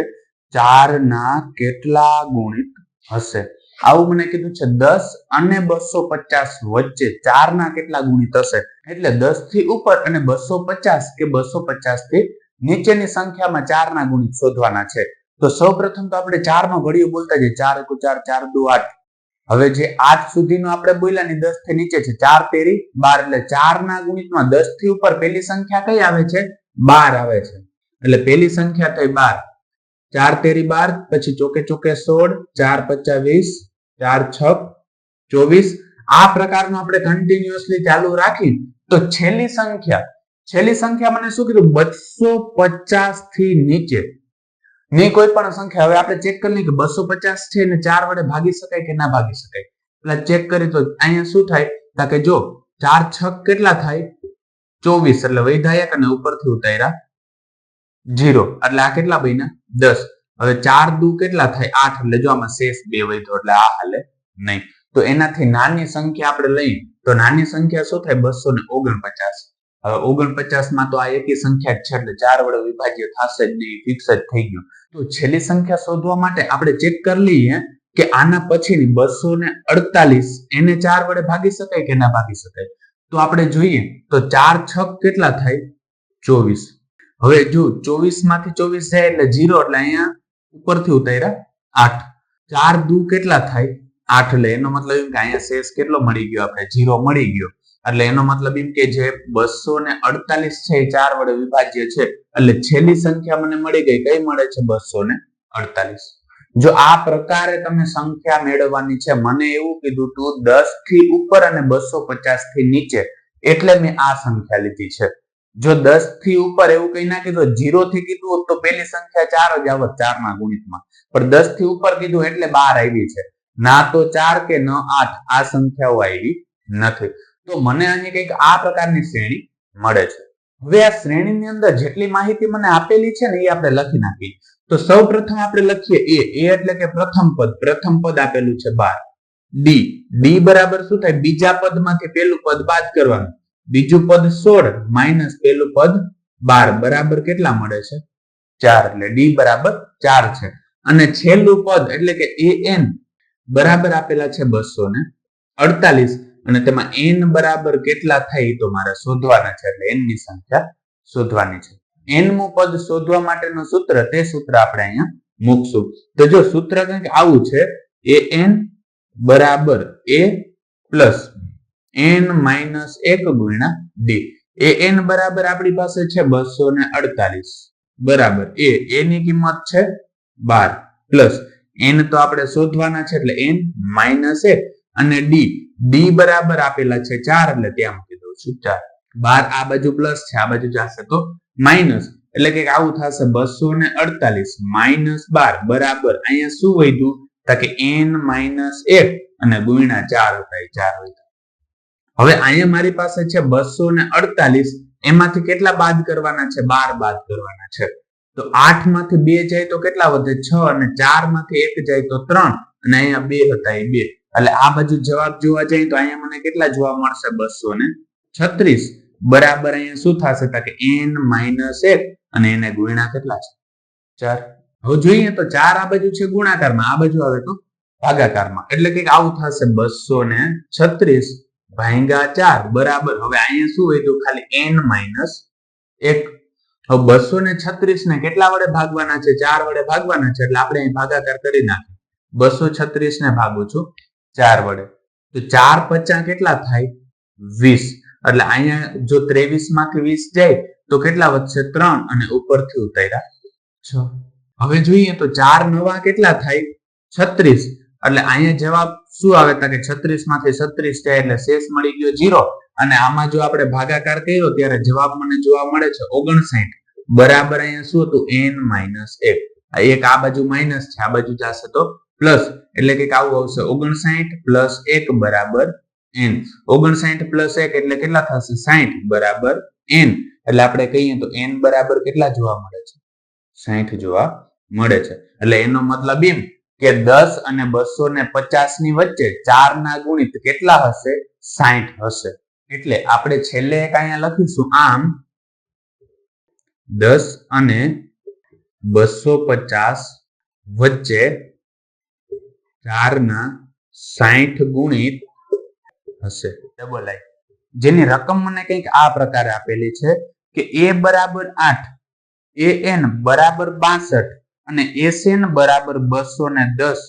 4 ના કેટલા ગુણિત હશે? આવું મને કીધું છે. 10 અને 250 વચ્ચે 4 ના કેટલા ગુણિત હશે? એટલે 10 થી ઉપર અને 250 કે 250 થી નીચેની સંખ્યામાં 4 ના ગુણિત શોધવાના છે. તો સૌપ્રથમ તો આપણે 4 નો ઘડિયો બોલતા જઈએ. 4 * 4 4 * 2 8. હવે જે 8 સુધીનો આપણે બોલ્યા ને 10 થી નીચે છે. 4 તેરી 12 એટલે 4 ના ગુણિતમાં 10 થી ઉપર પહેલી સંખ્યા કઈ આવે છે? 12 આવે છે. એટલે પહેલી સંખ્યા થઈ 12. 4 તેરી 12 પછી ચોકે ચોકે 16 4 * 5 = 20 4 * 6 = 24. આ પ્રકારનો આપણે કન્ટિન્યુઅસલી ચાલુ રાખી તો છેલ્લી સંખ્યા મને શું કીધું? 250 થી નીચે ની કોઈ પણ સંખ્યા. હવે આપણે ચેક કરી લઈએ કે 250 છે ને 4 વડે ભાગી શકાય કે ના ભાગી શકાય. એટલે ચેક કરી તો અહીંયા શું થાય કે જો 4 * 6 કેટલા થાય? 24 એટલે વૈધા 1 અને ઉપરથી ઉતાર્યા 0 એટલે આ કેટલા બન્યા? 10. હવે 4 * 2 કેટલા થાય? 8 એટલે જો આમાં શેષ 2 વૈધો એટલે આ હાલે નહીં. તો એનાથી નાની સંખ્યા આપણે લઈએ તો નાની સંખ્યા શું થાય? 249. હવે 49 માં તો આ એકી સંખ્યા જ છે એટલે 4 વડે વિભાજ્ય થશે જ નહીં, ફિક્સ જ થઈ ગયું. તો છેલ્લી સંખ્યા શોધવા માટે આપણે ચેક કરી લઈએ કે આના પછીની 248 એને 4 વડે ભાગી શકાય કે ના ભાગી શકાય. તો આપણે જોઈએ તો 4 * 6 કેટલા થાય? 24. હવે જો 24 માંથી 24 જાય એટલે 0 એટલે અહીંયા ઉપરથી ઉતાર્યા 8. 4 * 2 કેટલા થાય? 8 એટલે એનો મતલબ એમ કે અહીંયા શેષ કેટલો મળી ગયો? આપણે 0 મળી ગયો. એટલે એનો મતલબ એમ કે જે 248 છે એ 4 વડે વિભાજ્ય છે એટલે છેલ્લી સંખ્યા મને મળી ગઈ. કઈ મળે છે? 248. જો આ પ્રકારે તમે સંખ્યા મેળવવાની છે. મને એવું કીધું તું 10 થી ઉપર અને 250 થી નીચે એટલે મેં આ સંખ્યા લીધી છે. જો 10 થી ઉપર એવું કઈ ના કીધું, 0 થી કીધું હોત તો પહેલી સંખ્યા 4 જ આવત 4 ના ગુણિતમાં, પણ 10 થી ઉપર કીધું એટલે 12 આવી છે. ના તો 4 કે ન 8 આ સંખ્યાઓ આવી નથી. તો મને અહીં કંઈક આ પ્રકારની શ્રેણી મળે છે. હવે આ શ્રેણીની અંદર જેટલી માહિતી મને આપેલી છે ને એ આપણે લખી નાખીએ. તો સૌપ્રથમ આપણે લખીએ a એટલે કે પ્રથમ પદ આપેલું છે 12. d બરાબર શું થાય? બીજા પદમાંથી પહેલું પદ બાદ કરવાનું. બીજું પદ 16 માઇનસ પહેલું પદ 12 બરાબર કેટલા મળે છે? 4. એટલે d બરાબર 4 છે. અને છેલ્લું પદ એટલે કે an બરાબર આપેલા છે 248 અને તેમાં n બરાબર કેટલા થાય તો મારે શોધવાના છે. એટલે n ની સંખ્યા શોધવાની છે. n મું પદ શોધવા માટેનું સૂત્ર, તે સૂત્ર આપણે અહીંયા મૂકશું. તો જો સૂત્ર કંઈક આવું છે, an બરાબર a પ્લસ n માઇનસ 1 ગુણ્યા d. an બરાબર આપણી પાસે છે 248 બરાબર a ની કિંમત છે 12 પ્લસ n તો આપણે શોધવાના છે એટલે n માઇનસ 1 અને d બરાબર આપેલા છે 4 એટલે ત્યાં મૂકી દઉં છું 4. 12 આ બાજુ પ્લસ છે, આ બાજુ જશે તો માઇનસ, એટલે કે આવું થશે 248 માઇનસ 12 બરાબર અહીંયા શું વધ્યું તો કે n માઇનસ 1 અને ગુણ્યા 4 હતા, 4 વધ્યા. હવે અહીંયા મારી પાસે છે 248, એમાંથી કેટલા બાદ કરવાના છે? 12 બાદ કરવાના છે. તો 8 માંથી 2 જાય તો કેટલા વધે? 6 અને 4 માંથી 1 જાય તો 3 અને અહીંયા 2 હતા એ 2, એટલે આ બાજુ જવાબ જોવા જાય તો અહીંયા મને કેટલા જોવા મળશે? 236 બરાબર અહીંયા શું થશે તો કે n માઇનસ 1 અને એને ગુણ્યા કેટલા છે? 4. હવે જોઈએ તો 4 આ બાજુ છે ગુણાકારમાં, આ બાજુ આવે તો ભાગાકારમાં, એટલે કે આવું થશે 236 ભાગ્યા 4 બરાબર. હવે અહીંયા શું હોય તો ખાલી n માઇનસ 1. હવે 236 ને કેટલા વડે ભાગવાના છે? 4 વડે ભાગવાના છે, એટલે આપણે અહીં ભાગાકાર કરી નાખીએ. 236 ને ભાગું છું 4 વડે, તો 4 50 કેટલા થાય? 20. એટલે અહીંયા જો 23 માંથી 20 જાય તો કેટલા વધશે? 3 અને ઉપરથી ઉતાર્યા 6. હવે જોઈએ તો 4 નવા કેટલા થાય? 36. એટલે અહીંયા જવાબ શું આવે તો કે 36 માંથી 36 જાય એટલે શેષ મળી ગયો 0, અને આમાં જો આપણે ભાગાકાર કર્યો ત્યારે જવાબ મને જોવા મળે છે 59 બરાબર અહીંયા શું હતું? n minus 1. આ એક આ બાજુ માઇનસ છે, આ બાજુ જશે તો પ્લસ, એટલે કે આવું આવશે 59 પ્લસ 1 બરાબર n. 59 પ્લસ 1 એટલે કેટલા થશે? 60 બરાબર n. એટલે આપણે કહીએ તો n બરાબર કેટલા જોવા મળે છે? 60 જોવા મળે છે. એટલે એનો મતલબ એમ કે 10 અને 250 ની વચ્ચે 4 ના ગુણિત કેટલા હશે? 60 હશે. એટલે આપણે છેલ્લે એક અહીંયા લખીશું આમ 10 અને 250 વચ્ચે 4 ના 60 ગુણિત હશે. ડબલ આઈ જેની રકમ મને કંઈક આ પ્રકારે આપેલી છે કે a બરાબર 8, an બરાબર 62 અને sn બરાબર 210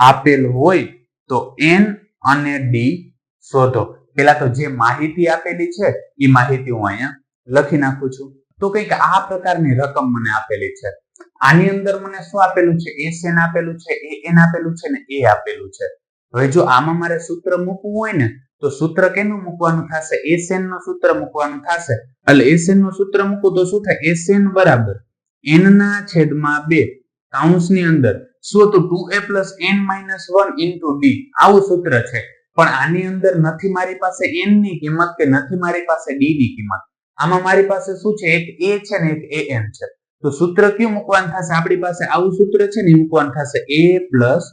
આપેલ હોય તો n અને d શોધો. પેલા તો જે માહિતી આપેલી છે એ માહિતી હું અહીંયા લખી નાખું છું. તો કંઈક આ પ્રકારની રકમ મને આપેલી છે. આની અંદર મને શું આપેલું છે? sn આપેલું છે, an આપેલું છે ને a આપેલું છે. હવે જો આમાં મારે સૂત્ર મૂકવું હોય ને તો સૂત્ર કેનું મૂકવાનું થશે? sn નું સૂત્ર મૂકવાનું થશે. એટલે sn નું સૂત્ર મૂકું તો શું થાય? sn બરાબર n ના છેદમાં 2 કૌંસની અંદર શું હતું? 2a plus n minus 1 into d. આવું સૂત્ર છે. પણ આની અંદર નથી મારી પાસે n ની કિંમત કે નથી મારી પાસે d ની કિંમત. આમાં મારી પાસે શું છે? એક a છે ને એક an છે. તો સૂત્ર કયું મૂકવાનું થશે? આપણી પાસે આવું સૂત્ર છે ને એ મૂકવાનું થશે a plus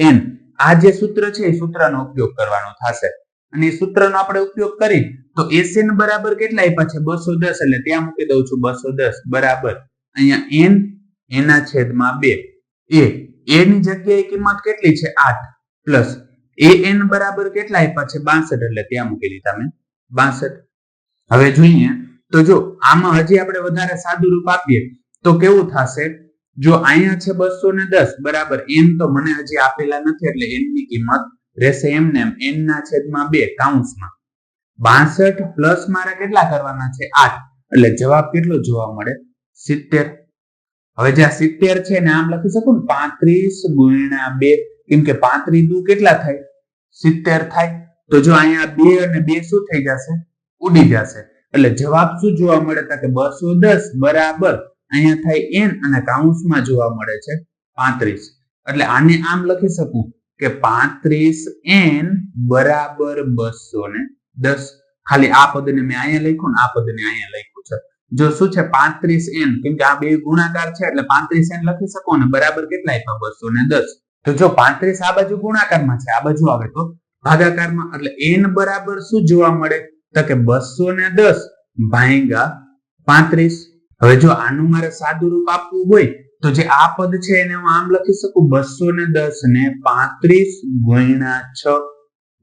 an. આ જે સૂત્ર છે એ સૂત્રનો ઉપયોગ કરવાનો થશે, અને એ સૂત્રનો આપણે ઉપયોગ કરી તો sn બરાબર કેટલા આપ્યા છે? 210. એટલે ત્યાં મૂકી દઉં છું 210 બરાબર અહીંયા n એના છેદમાં 2 a ની જગ્યાએ કિંમત કેટલી છે? 8 પ્લસ an બરાબર કેટલા આપ્યા છે? 62. એટલે ત્યાં મૂકી દીધા મેં 62. હવે જોઈએ તો જો આમાં હજી આપણે વધારે સાદું રૂપ આપીએ તો કેવું થશે? જો અહીંયા છે 210 બરાબર n તો મને હજી આપેલા નથી, એટલે n ની કિંમત રહેશે એમને એમ n ના છેદમાં 2 કૌંસમાં 62 પ્લસ મારે કેટલા કરવાના છે? 8. એટલે જવાબ કેટલો જોવા મળે? 70. હવે જે 70 છે ને આમ લખી શકું ને 35 ગુણ્યા 2, કેમ કે 35 દુ કેટલા થાય? 70 થાય. તો જો અહીંયા 2 અને 2 શું થઈ જશે? ઉડી જશે. એટલે જવાબ શું જોવા મળે કે 210 બરાબર અહીંયા થાય n અને કૌંસમાં જોવા મળે છે 35. એટલે આને આમ લખી શકું કે 35n બરાબર 210. ખાલી આ પદને મેં અહીંયા લખ્યું ને આ પદને અહીંયા લખ્યું છે. જો શું છે 35n, કેમ કે આ બે ગુણાકાર છે એટલે 35n લખી શકો ને બરાબર કેટલા આપ્યા? 210. તો જો 35 આ બાજુ ગુણાકારમાં છે, આ બાજુ આવે તો ભાગાકારમાં, એટલે n બરાબર શું જોવા મળે તો કે 210 ભાગ્યા 35. હવે જો આનું મારે સાદું રૂપ આપવું હોય તો જે આ પદ છે એને હું આમ લખી શકું 210 ને 35 ગુણ્યા 6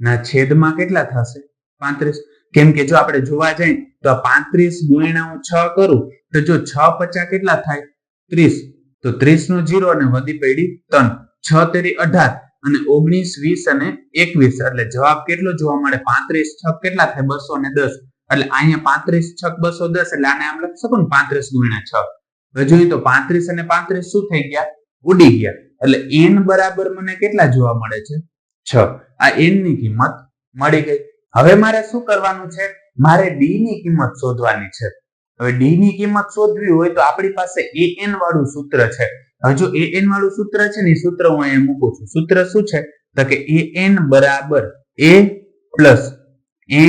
ના છેદમાં કેટલા થશે? 35. કેમ કે જો આપણે જોવા જઈએ તો 35 ગુણ્યા હું 6 કરું તો જો 6 50 કેટલા થાય? 30. તો 30 નો 0 અને વધી પડી 3. 6 તેરી 18 અને 19 20 અને 21. એટલે જવાબ કેટલો જોવા મળે? 35 6 કેટલા થાય? 210. એટલે અહીંયા 35 6 210. એટલે આને આમ લખી શકો ને 35 ગુણ્યા 6. હવે જોઈએ તો 35 અને 35 શું થઈ ગયા? ઉડી ગયા. એટલે n બરાબર મને કેટલા જોવા મળે છે 6. આ n ની કિંમત મળી ગઈ. હવે મારે શું કરવાનું છે? મારે d ની કિંમત શોધવાની છે. હવે d ની કિંમત શોધવી હોય તો આપણી પાસે an વાળું સૂત્ર છે. હવે જો an વાળું સૂત્ર છે ને, સૂત્ર હું અહીંયા મૂકું છું. સૂત્ર શું છે? તો કે an બરાબર a પ્લસ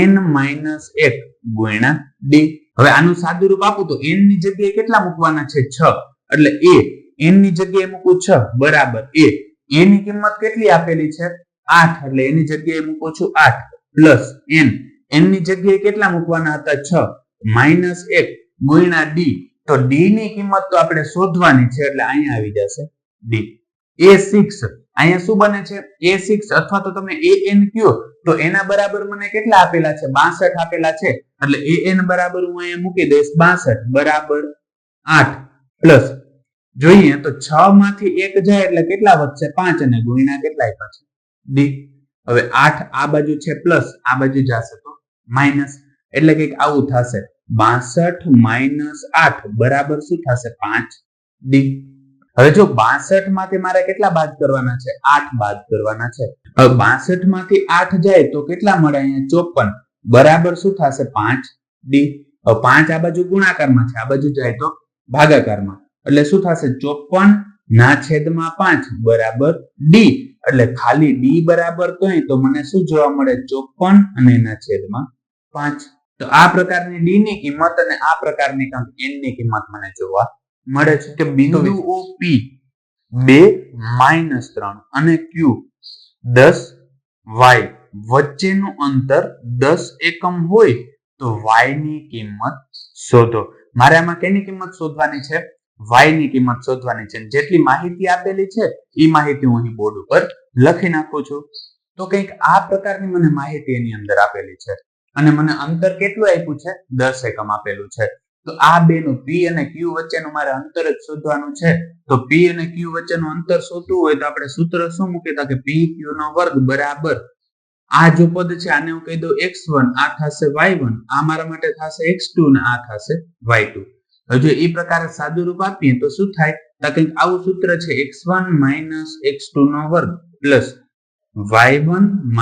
n માઇનસ 1 ગુણ્યા d. હવે આનું સાદું રૂપ આપું તો n ની જગ્યાએ કેટલા મૂકવાના છે? 6. એટલે a n ની જગ્યાએ મૂકું 6 બરાબર a. a ની કિંમત કેટલી આપેલી છે? 8. એટલે એની જગ્યાએ મૂકું છું 8 પ્લસ n. n ની જગ્યાએ કેટલા મૂકવાના હતા? 6 માઇનસ 1 ગુણ્યા d. તો d ની કિંમત તો આપણે શોધવાની છે એટલે અહીંયા આવી જશે d. a6 અહીંયા શું બને છે? a6 અથવા તો તમે an કયો તો એના બરાબર મને કેટલા આપેલા છે? 62 આપેલા છે. એટલે an બરાબર હું અહીંયા મૂકી દઈશ 62 બરાબર 8 પ્લસ જોઈએ તો 6 માંથી 1 જાય એટલે કેટલા વધશે? 5 અને ગુણ્યા કેટલા આપ્યા છે? d. હવે 8 આ બાજુ છે પ્લસ, આ બાજુ જશે તો માઇનસ, એટલે કંઈક આવું થશે. 62 માઇનસ 8 બરાબર શું થશે? 5d. હવે જો 62 માંથી મારે કેટલા બાદ કરવાના છે? 8 બાદ કરવાના છે. હવે 62 માંથી 8 જાય તો કેટલા મળે? અહીંયા 54 બરાબર શું થશે? 5d. હવે 5 આ બાજુ ગુણાકારમાં છે, આ બાજુ જાય તો ભાગાકારમાં, એટલે શું થશે? 54 ના છેદમાં 5 બરાબર d. એટલે ખાલી d બરાબર કઈ તો મને શું જોવા મળે? 54 અને એના છેદમાં 5. તો આ પ્રકારની d ની કિંમત અને આ પ્રકારની n ની કિંમત મને જોવા મળે છે. કે બિંદુઓ p 2 - 3 અને q 10 y વચ્ચેનું અંતર 10 એકમ હોય તો y ની કિંમત શોધો. મારે આમાં કેની કિંમત શોધવાની છે? y ની કિંમત શોધવાની છે. જેટલી માહિતી આપેલી છે એ માહિતી હું અહીં બોર્ડ ઉપર લખી નાખું છું. તો કંઈક આ પ્રકારની મને માહિતી એની અંદર આપેલી છે અને મને અંતર કેટલું આપ્યું છે? 10 એકમ આપેલું છે. તો આ બેનું p અને q વચ્ચેનું મારે અંતર જ શોધવાનું છે. તો p અને q વચ્ચેનું અંતર શોધવું હોય તો આપણે સૂત્ર શું મૂકીએ? કે p q નો વર્ગ બરાબર આ જો પદ છે આને હું કહી દઉં x1, આ થશે y1, આ મારા માટે થશે x2 અને આ થશે y2. હવે જો એ પ્રકારે સાદું રૂપ આપીએ તો શું થાય? તો કંઈક આવું સૂત્ર છે x1 - x2 નો વર્ગ પ્લસ y1 -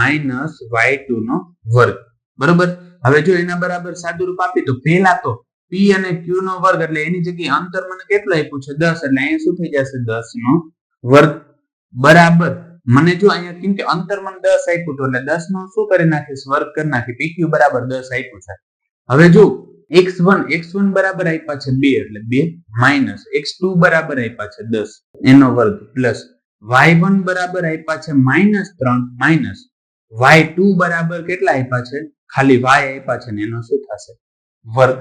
y2 નો વર્ગ. બરોબર. હવે જો એના બરાબર સાદું રૂપ આપી તો પહેલા તો p અને q નો વર્ગ એટલે એની જગ્યાએ અંતર મને કેટલું આપ્યું છે? 10. એટલે અહીંયા શું થઈ જશે? 10 નો વર્ગ બરાબર મને જો અહીંયા કેમ કે અંતર મને 10 આપ્યું તો એટલે 10 નો શું કરી નાખીશ? વર્ગ કરી નાખી. pq બરાબર 10 આપ્યું છે. હવે જો x1 બરાબર આપ્યા છે 2 એટલે 2 માઇનસ x2 બરાબર આપ્યા છે 10 એનો વર્ગ પ્લસ y1 બરાબર આપ્યા છે -3 માઇનસ y2 બરાબર કેટલા આપ્યા છે? ખાલી y આપ્યા છે ને એનો શું થશે? વર્ગ.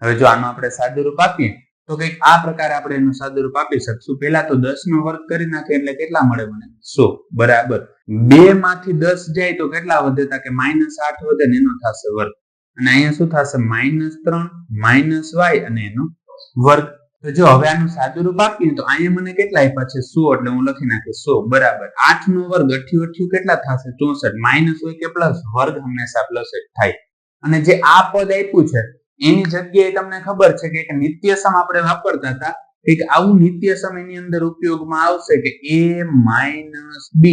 હવે જો આનો આપણે સાદું રૂપ આપીએ તો કંઈક આ પ્રકારે આપણે એનું સાદું રૂપ આપી શકશું. પહેલા તો 10 નો વર્ગ કરી નાખીએ એટલે કેટલા મળે મને? 100 બરાબર 2 માંથી 10 જાય તો કેટલા વધે? કે -8 વધે ને એનો થશે વર્ગ. અને અહીંયા શું થશે? -3 y અને એનો વર્ગ. તો જો હવે આનું સાદું રૂપ આપીએ તો અહીંયા મને કેટલા આપ્યા છે? 100. એટલે હું લખી નાખીશ 100 બરાબર 8 નો વર્ગ 88 કેટલા થશે? 64. માઇનસ હોય કે પ્લસ? વર્ગ હંમેશા પ્લસ જ થાય. અને જે આ પદ આપ્યું છે એની જગ્યાએ તમને ખબર છે કે એક નિત્યસમ આપણે વાપરતા હતા. એક આવું નિત્યસમ એની અંદર ઉપયોગમાં આવશે કે a - b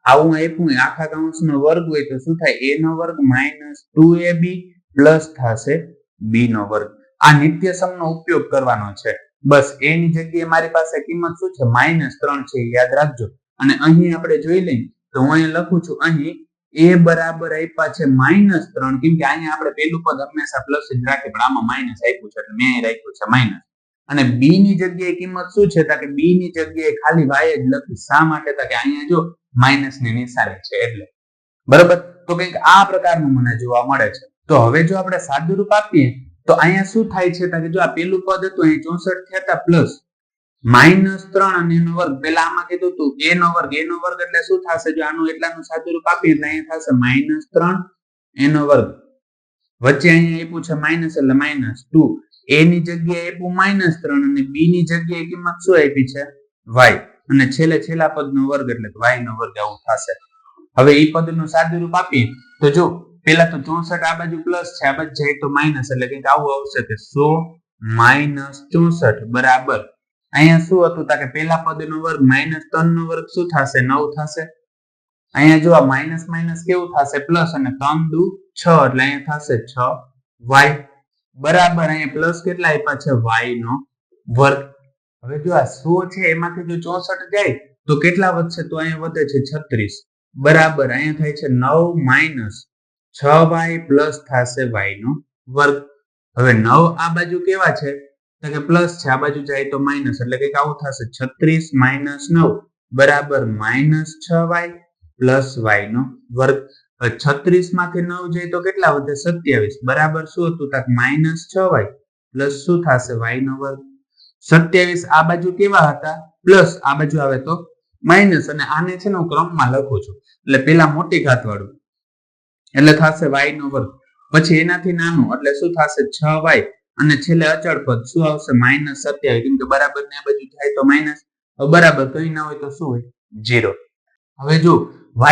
આવું આપ્યું આખા કૌંસનો વર્ગ હોય તો શું થાય? a નો વર્ગ -2ab પ્લસ થશે b નો વર્ગ. આ નિત્યસમનો ઉપયોગ કરવાનો છે. બસ a ની જગ્યાએ મારી પાસે કિંમત શું છે? -3 છે, યાદ રાખજો. અને અહીં આપણે જોઈ લઈએ તો હું અહીં લખું છું અહીં a બરાબર આપ્યા છે -3 કેમ કે અહીંયા આપણે પહેલું પદ હંમેશા પ્લસ જ રાખીએ પણ આમાં માઇનસ આપ્યું છે એટલે મેં અહીં રાખ્યું છે માઇનસ. અને b ની જગ્યાએ કિંમત શું છે? કે b ની જગ્યાએ ખાલી y જ લખી. શા માટે? કે અહીંયા જો માઇનસ ની નિશાની છે એટલે. બરાબર. તો કંઈક આ પ્રકારનું મને જોવા મળે છે. તો હવે જો આપણે સાદું રૂપ આપીએ તો અહીંયા શું થાય છે? કે જો આ પહેલું પદ હતું અહીં 64 થયા હતા પ્લસ -3 અને એનો વર્ગ. પેલા આમાં કીધું હતું a નો વર્ગ એટલે શું થશે? જો આનું એટલાનું સાદું રૂપ આપીએ એટલે અહીંયા થશે -3 એનો વર્ગ વચ્ચે અહીંયા આપ્યું છે માઇનસ એટલે -2. a ની જગ્યાએ આપ્યું -3 અને b ની જગ્યાએ કિંમત શું આપી છે? y. અને છેલ્લા પદનો વર્ગ એટલે y નો વર્ગ આવું થશે. હવે એ પદનું સાદું રૂપ આપીએ તો જો પેલા તો 64 આ બાજુ પ્લસ છે, આ બાજુ જાય તો માઇનસ એટલે કંઈક આવું આવશે કે 100 - 64 બરાબર અહીંયા શું હતું કે પેલા પદનો વર્ગ -3 નો વર્ગ શું થશે 9 થશે. અહીંયા જો આ માઇનસ માઇનસ કેવું થશે પ્લસ અને 3 દુ 6 એટલે અહીંયા થશે 6y બરાબર અહીંયા પ્લસ કેટલા આપ્યા છે y નો વર્ગ. હવે જો આ 100 છે એમાંથી જો 64 જાય તો કેટલા વધશે તો અહીંયા વધે છે 36 બરાબર અહીંયા થાય છે 9 માઇનસ 6y પ્લસ થશે y નો વર્ગ. હવે 9 આ બાજુ કેવા છે તો કે પ્લસ છે આ બાજુ જાય તો માઇનસ એટલે કે આવું થશે 36 માઇનસ 9 બરાબર માઇનસ 6y પ્લસ y નો વર્ગ. 36 માંથી 9 જાય તો કેટલા વધે 27 બરાબર શું હતું તો માઇનસ 6y પ્લસ શું થશે y નો વર્ગ. 27 આ બાજુ કેવા હતા પ્લસ આ બાજુ આવે તો માઇનસ અને આને છે ને હું ક્રમમાં લખું છું એટલે પેલા મોટી ઘાત વાળું એટલે થશે y નો વર્ગ. પછી એનાથી નાનું એટલે શું થશે 6y અને છેલ્લે અચળ પદ શું આવશે -27 કેમ કે બરાબર ને આ બાજુ થાય તો માઇનસ બરાબર કઈ ના હોય તો શું હોય 0. હવે જો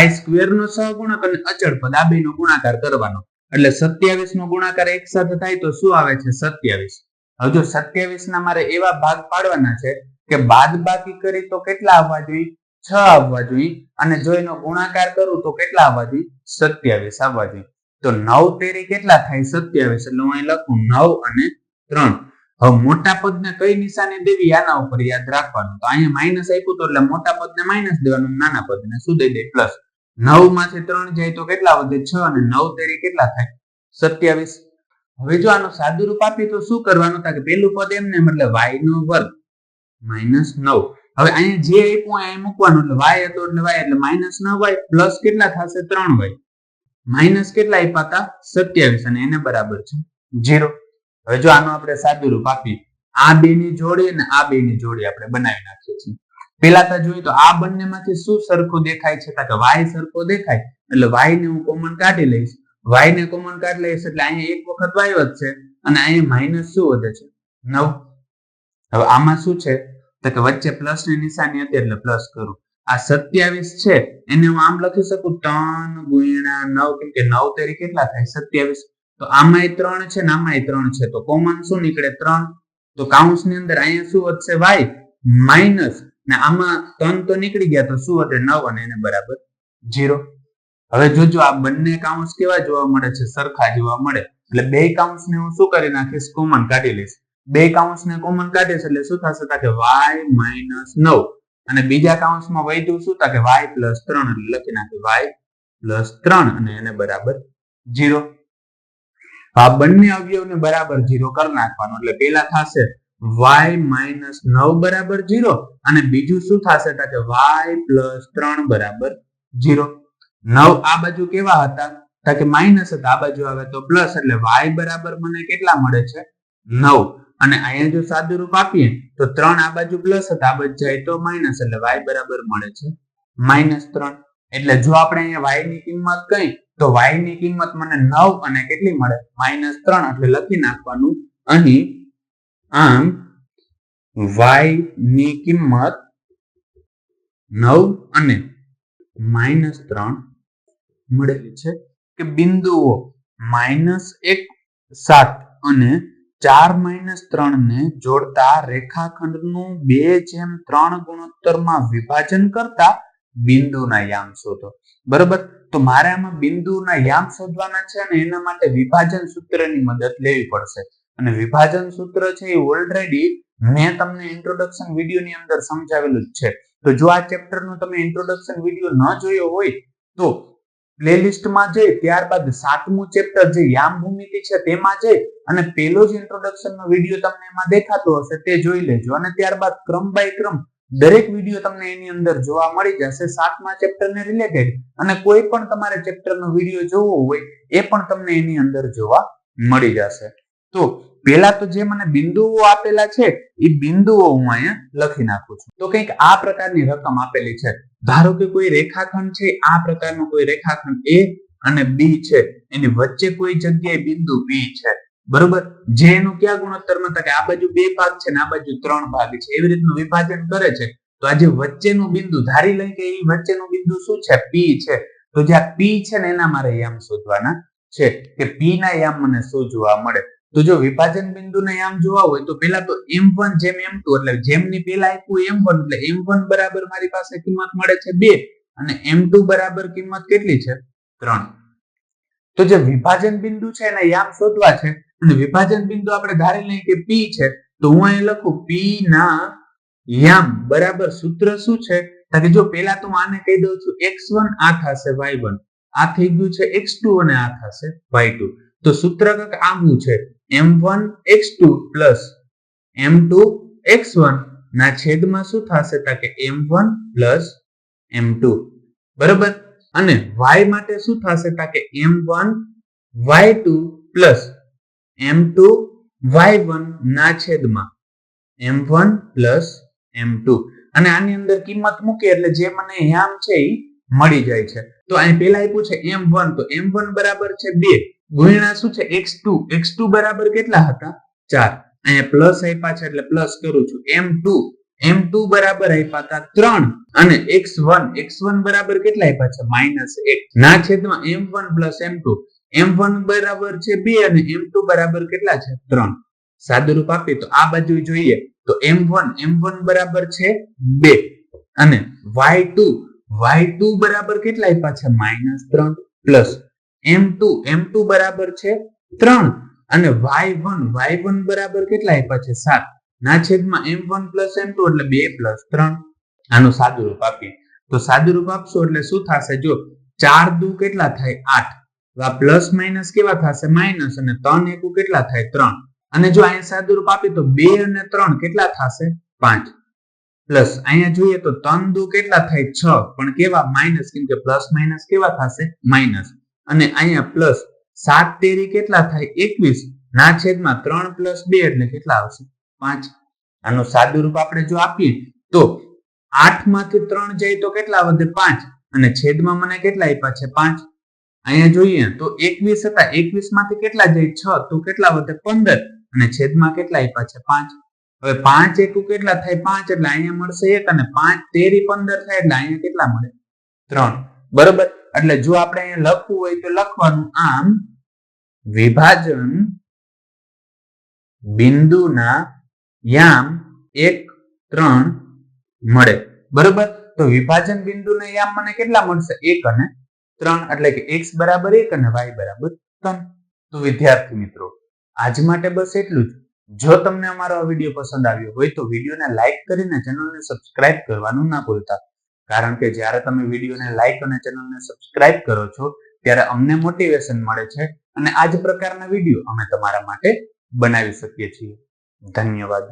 y સ્ક્વેર નો સહગુણક અને અચળ પદ આ બેનો ગુણાકાર કરવાનો એટલે 27 નો ગુણાકાર એક સાથે થાય તો શું આવે છે 27. હવે જો 27 ના મારે એવા ભાગ પાડવાના છે કે બાદબાકી કરી તો કેટલા આવવા જોઈએ 6 આવવા જોઈએ અને જો એનો ગુણાકાર કરું તો કેટલા આવવા જોઈએ 27 આવવા જોઈએ. તો 9 તેરી કેટલા થાય 27 એટલે હું અહીં લખું 9 અને 3. હવે મોટા પદને કઈ નિશાની દેવી આના ઉપર યાદ રાખવાનું તો અહીંયા માઇનસ આપ્યું તો એટલે મોટા પદને માઇનસ દેવાનું નાના પદને શું દઈ દે પ્લસ. 9 માંથી 3 જાય તો કેટલા વધે 6 અને 9 તેરી કેટલા થાય 27. હવે જો આનું સાદું રૂપ આપીએ તો શું કરવાનું કે પેલું પદ એમને એટલે y નો વર્ગ -9. હવે અહીંયા જે આપ્યું અહીં મૂકવાનું એટલે y હતો એટલે y એટલે -9y પ્લસ કેટલા થશે 3y માઇનસ કેટલા આપ્યા હતા 27 અને એને બરાબર છે 0. હવે જો આનું આપણે સાદું રૂપ આપીએ આ બે ની જોડી અને આ બે ની જોડી આપણે બનાવી નાખીએ છીએ. પેલા તો જોઈએ તો આ બંનેમાંથી શું સરખું દેખાય છે કે y સરખો દેખાય એટલે y ને હું કોમન કાઢી લઈશ. y ને કોમન કાઢી લઈશ એટલે અહીંયા એક વખત y વધશે અને અહીંયા માઇનસ શું વધે છે 9. હવે આમાં શું છે તો કે વચ્ચે પ્લસ ની નિશાની હતી એટલે પ્લસ કરું. આ 27 છે એને હું આમ લખી શકું 3 ગુણ્યા 9 કેમ કે 9 તેરી કેટલા થાય 27. તો આમાંય 3 છે ને આમાંય 3 છે તો કોમન શું નીકળે 3. તો કૌંસની અંદર અહીંયા શું વધશે y માઇનસ ને આમાં 3 તો નીકળી ગયા તો શું વધે 9 અને એને બરાબર 0. હવે જોજો આ બંને કૌંસ કેવા જોવા મળે છે સરખા જોવા મળે એટલે બે કૌંસને હું શું કરી નાખીશ કોમન કાઢી લઈશ. બે કૌંસને કોમન કાઢીશ એટલે શું થશે કે y - 9 અને બીજા કૌંસમાં વધ્યું શું કે y + 3 એટલે લખી નાખી y + 3 અને એને બરાબર 0. આ બંને અવયવને બરાબર 0 કરી નાખવાનું એટલે પેલા થશે y - 9 બરાબર 0 અને બીજું શું થશે કે y + 3 બરાબર 0. 9 આ બાજુ કેવા હતા કે માઇનસ હતા આ બાજુ આવે તો પ્લસ એટલે y બરાબર મને કેટલા મળે છે 9 અને અહીંયા જો સાદું રૂપ આપીએ તો 3 આ બાજુ પ્લસ હતા આ બાજુ જાય તો માઇનસ એટલે y બરાબર મળે છે -3. એટલે જો આપણે અહીંયા y ની કિંમત કઈ તો y ની કિંમત મને 9 અને કેટલી મળે -3 એટલે લખી નાખવાનું અહીં આમ y ની કિંમત 9 અને -3 મળેલી છે કે બિંદુઓ -1 7 અને 4 - 3 ને જોડતા રેખાખંડનું 2:3 ગુણોત્તરમાં વિભાજન કરતા બિંદુના યામ શોધો. બરોબર તો મારે આમાં બિંદુના યામ શોધવાના છે અને એના માટે વિભાજન સૂત્રની મદદ લેવી પડશે અને વિભાજન સૂત્ર છે એ ઓલરેડી મેં તમને ઇન્ટ્રોડક્શન વિડીયોની અંદર સમજાવેલું જ છે. તો જો આ ચેપ્ટરનો તમે ઇન્ટ્રોડક્શન વિડીયો ન જોયો હોય તો પ્લેલિસ્ટમાં જઈ ત્યારબાદ 7મું ચેપ્ટર જે યામ ભૂમિતિ છે તેમાં જઈ અને પેલો જ ઇન્ટ્રોડક્શનનો વિડીયો તમને એમાં દેખાતો હશે તે જોઈ લેજો અને ત્યારબાદ ક્રમ બાય ક્રમ દરેક વિડીયો તમને એની અંદર જોવા મળી જશે 7મા ચેપ્ટરને રિલેટેડ અને કોઈ પણ તમારે ચેપ્ટરનો વિડીયો જોવો હોય એ પણ તમને એની અંદર જોવા મળી જશે. તો પેલા તો જે મને બિંદુઓ આપેલા છે એ બિંદુઓ હું અહીંયા લખી નાખું છું. તો કંઈક આ પ્રકારની રકમ આપેલી છે. ધારો કે કોઈ રેખાખંડ છે આ પ્રકારનો કોઈ રેખાખંડ A અને B છે એની વચ્ચે કોઈ જગ્યાએ બિંદુ B છે. બરોબર જે એનું ક્યાં ગુણોત્તરમાં થાય કે આ બાજુ 2 ભાગ છે ને આ બાજુ 3 ભાગ છે એવી રીતનું વિભાજન કરે છે. તો આ જે વચ્ચેનું બિંદુ ધારી લઈ કે એ વચ્ચેનું બિંદુ શું છે P છે. તો જ્યાં P છે ને એના મારે યામ શોધવાના છે કે P ના યામ મને શું જોવા મળે. તો જો વિભાજન બિંદુને આમ જોવા હોય તો પેલા તો m1 જેમ m2 એટલે જેમની પેલા આપ્યું m1 એટલે m1 બરાબર મારી પાસે કિંમત મળે છે 2 અને m2 બરાબર કિંમત કેટલી છે 3. તો જે વિભાજન બિંદુ છે એને યામ શોધવા છે અને વિભાજન બિંદુ આપણે ધારી લઈએ કે p છે તો હું અહીં લખું p ના યામ બરાબર સૂત્ર શું છે કે જો પેલા તો આને કહી દઉં છું x1 આ થશે y1 આ થઈ ગયું છે x2 અને આ થશે y2. તો સૂત્ર કંઈક આવું છે m1 x2 plus m2 x1 ના છેદમાં શું થશે કે m1 પ્લસ m2 બરાબર. અને y માટે શું થશે કે m1 y2 plus m2 y1 ના છેદમાં m1 પ્લસ m2 અને આની અંદર કિંમત મૂકે એટલે જે મને યામ છે એ મળી જાય છે. તો અહીં પેલા આપ્યું છે m1 તો m1 બરાબર છે 2 ગુણ્યા શું છે x2 બરાબર કેટલા હતા 4 અહીંયા પ્લસ આપ્યા છે એટલે પ્લસ કરું છું m2 બરાબર આપ્યા હતા 3 અને x1 બરાબર કેટલા આપ્યા છે -1 ના છેદમાં m1 પ્લસ m2 બરાબર છે 2 અને m2 બરાબર કેટલા છે 3. સાદુરૂપ આપીએ તો આ બાજુ જોઈએ તો m1 બરાબર છે 2 અને y2 બરાબર કેટલા આપ્યા છે -3 પ્લસ m2 બરાબર છે 3 અને y1 બરાબર કેટલા આપ્યા છે 7 ના છેદમાં m1 પ્લસ m2 એટલે 2 પ્લસ 3. આનું સાદુરૂપ આપીએ તો સાદુરૂપ આપશો એટલે શું થશે જો 4 દુ કેટલા થાય 8 પ્લસ માઇનસ કેવા થશે માઇનસ અને 3 એકુ કેટલા થાય 3 અને જો અહીંયા સાદુરૂપ આપીએ તો 2 અને 3 કેટલા થશે 5 પ્લસ અહીંયા જોઈએ તો 3 દુ કેટલા થાય 6 પણ કેવા માઇનસ કેમ કે પ્લસ માઇનસ કેવા થશે માઇનસ અને અહીંયા પ્લસ 7 તેરી કેટલા થાય 21 ના છેદમાં 3 પ્લસ 2 એટલે કેટલા આવશે 5. આનું સાદુરૂપ આપણે જો આપીએ તો 8 માંથી 3 જાય તો કેટલા વધે 5 અને છેદમાં મને કેટલા આપ્યા છે 5. અહીંયા જોઈએ તો 21 હતા 21 માંથી કેટલા જાય 6 તો કેટલા વધે 15 અને છેદમાં કેટલા આપ્યા છે 5. હવે 5 એકુ કેટલા થાય 5 એટલે અહીંયા મળશે 1 અને 5 તેરી 15 થાય એટલે અહીંયા કેટલા મળે 3 બરોબર. એટલે જો આપણે અહીંયા લખવું હોય તો લખવાનું આમ વિભાજન બિંદુના યામ 1 3 મળે બરોબર. તો વિભાજન બિંદુના યામ મને કેટલા મળશે 1 અને 3 એટલે કે x બરાબર 1 અને y બરાબર 3. તો વિદ્યાર્થી મિત્રો આજ માટે બસ એટલું જ. જો તમને અમારો આ વિડીયો પસંદ આવ્યો હોય તો વિડીયોને લાઈક કરીને ચેનલને સબસ્ક્રાઇબ કરવાનું ના ભૂલતા, કારણ કે જ્યારે તમે વિડીયોને લાઈક અને ચેનલને સબસ્ક્રાઇબ કરો છો ત્યારે અમને મોટિવેશન મળે છે અને આ જ પ્રકારના વિડીયો અમે તમારા માટે બનાવી શકીએ છીએ. ધન્યવાદ.